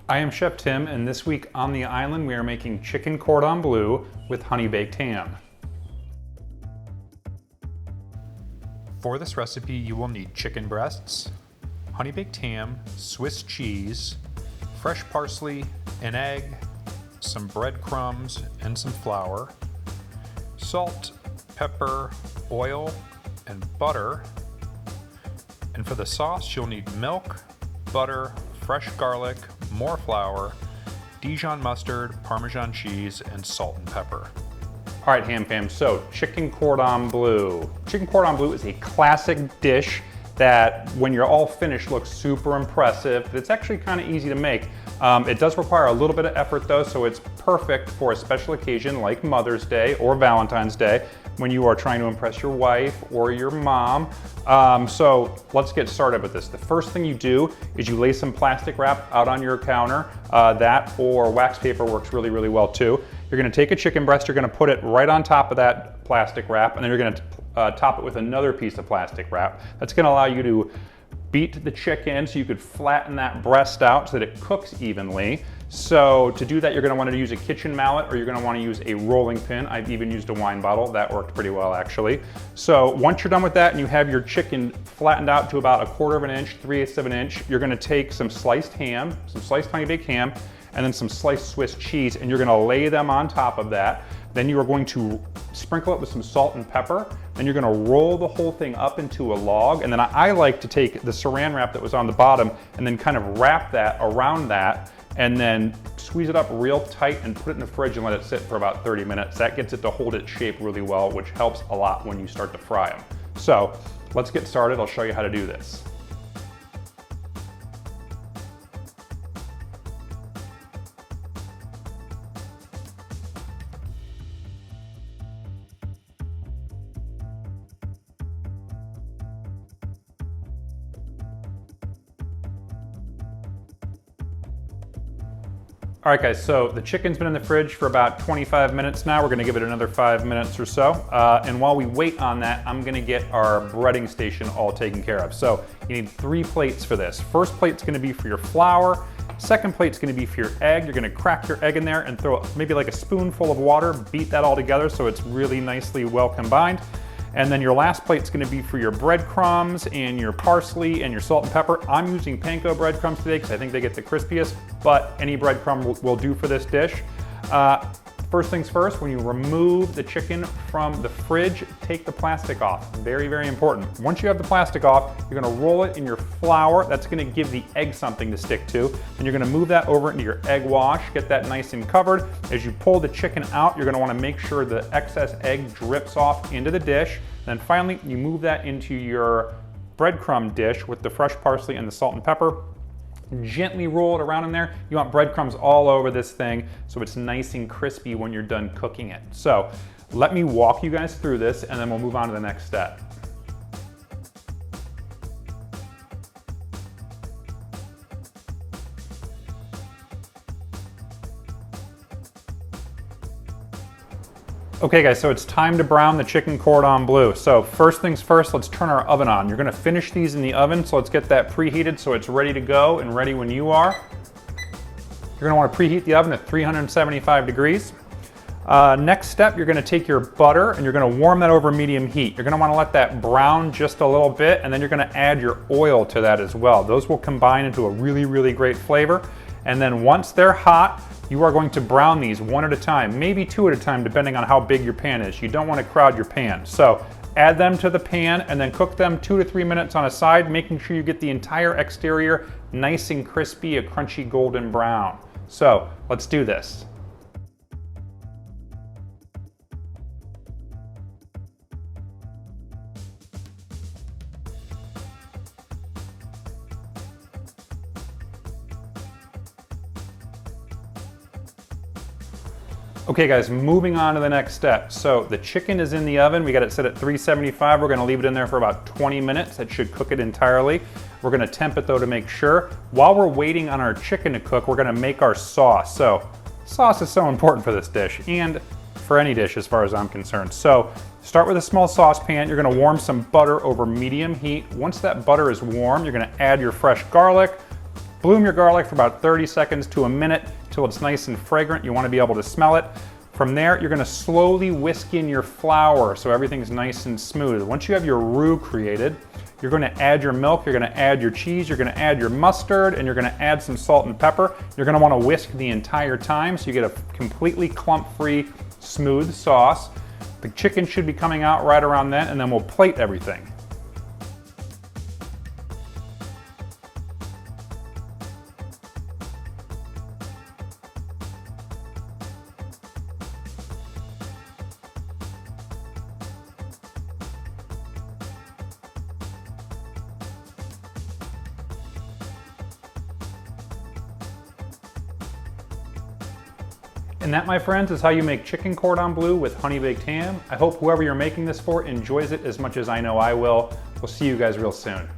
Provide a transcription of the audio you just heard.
I am Chef Tim, and this week on the island we are making chicken cordon bleu with honey baked ham. For this recipe you will need chicken breasts, honey baked ham, Swiss cheese, fresh parsley, an egg, some breadcrumbs and some flour, salt, pepper, oil, and butter. And for the sauce you'll need milk, butter, fresh garlic, more flour, Dijon mustard, Parmesan cheese, and salt and pepper. All right, ham fam, so chicken cordon bleu. Chicken cordon bleu is a classic dish that when you're all finished looks super impressive, but it's actually kind of easy to make. It does require a little bit of effort though, so it's perfect for a special occasion like Mother's Day or Valentine's Day when you are trying to impress your wife or your mom. So let's get started with this. The first thing you do is you lay some plastic wrap out on your counter. That or wax paper works really, really well too. You're gonna take a chicken breast, you're gonna put it right on top of that plastic wrap, and then you're gonna top it with another piece of plastic wrap. That's gonna allow you to beat the chicken so you could flatten that breast out so that it cooks evenly. So to do that, you're gonna wanna use a kitchen mallet or you're gonna wanna use a rolling pin. I've even used a wine bottle. That worked pretty well actually. So once you're done with that and you have your chicken flattened out to about 1/4 of an inch, 3/8 of an inch, you're gonna take some sliced ham, some sliced honey baked ham, and then some sliced Swiss cheese, and you're gonna lay them on top of that. Then you are going to sprinkle it with some salt and pepper. Then you're gonna roll the whole thing up into a log. And then I like to take the saran wrap that was on the bottom and then kind of wrap that around that and then squeeze it up real tight and put it in the fridge and let it sit for about 30 minutes. That gets it to hold its shape really well, which helps a lot when you start to fry them. So let's get started. I'll show you how to do this. All right guys, so the chicken's been in the fridge for about 25 minutes now. We're gonna give it another 5 minutes or so. And while we wait on that, I'm gonna get our breading station all taken care of. So you need 3 plates for this. First plate's gonna be for your flour. Second plate's gonna be for your egg. You're gonna crack your egg in there and throw maybe like a spoonful of water, beat that all together so it's really nicely well combined. And then your last plate's gonna be for your breadcrumbs and your parsley and your salt and pepper. I'm using panko breadcrumbs today because I think they get the crispiest, but any breadcrumb will do for this dish. First things first, when you remove the chicken from the fridge, take the plastic off. Very, very important. Once you have the plastic off, you're gonna roll it in your flour. That's gonna give the egg something to stick to. And you're gonna move that over into your egg wash, get that nice and covered. As you pull the chicken out, you're gonna wanna make sure the excess egg drips off into the dish. Then finally, you move that into your breadcrumb dish with the fresh parsley and the salt and pepper. Gently roll it around in there. You want breadcrumbs all over this thing so it's nice and crispy when you're done cooking it. So let me walk you guys through this and then we'll move on to the next step. Okay guys, so it's time to brown the chicken cordon bleu. So first things first, let's turn our oven on. You're gonna finish these in the oven, so let's get that preheated so it's ready to go and ready when you are. You're gonna wanna preheat the oven at 375 degrees. Next step, you're gonna take your butter and you're gonna warm that over medium heat. You're gonna wanna let that brown just a little bit, and then you're gonna add your oil to that as well. Those will combine into a really, really great flavor. And then once they're hot, you are going to brown these one at a time, maybe 2 at a time, depending on how big your pan is. You don't want to crowd your pan. So add them to the pan and then cook them 2 to 3 minutes on a side, making sure you get the entire exterior nice and crispy, a crunchy golden brown. So let's do this. Okay guys, moving on to the next step. So the chicken is in the oven. We got it set at 375. We're gonna leave it in there for about 20 minutes. That should cook it entirely. We're gonna temp it though to make sure. While we're waiting on our chicken to cook, we're gonna make our sauce. So sauce is so important for this dish and for any dish as far as I'm concerned. So start with a small saucepan. You're gonna warm some butter over medium heat. Once that butter is warm, you're gonna add your fresh garlic, Bloom your garlic for about 30 seconds to a minute till it's nice and fragrant. You want to be able to smell it. From there, you're going to slowly whisk in your flour so everything's nice and smooth. Once you have your roux created, you're going to add your milk, you're going to add your cheese, you're going to add your mustard, and you're going to add some salt and pepper. You're going to want to whisk the entire time so you get a completely clump-free, smooth sauce. The chicken should be coming out right around then, and then we'll plate everything. And that, my friends, is how you make chicken cordon bleu with honey baked ham. I hope whoever you're making this for enjoys it as much as I know I will. We'll see you guys real soon.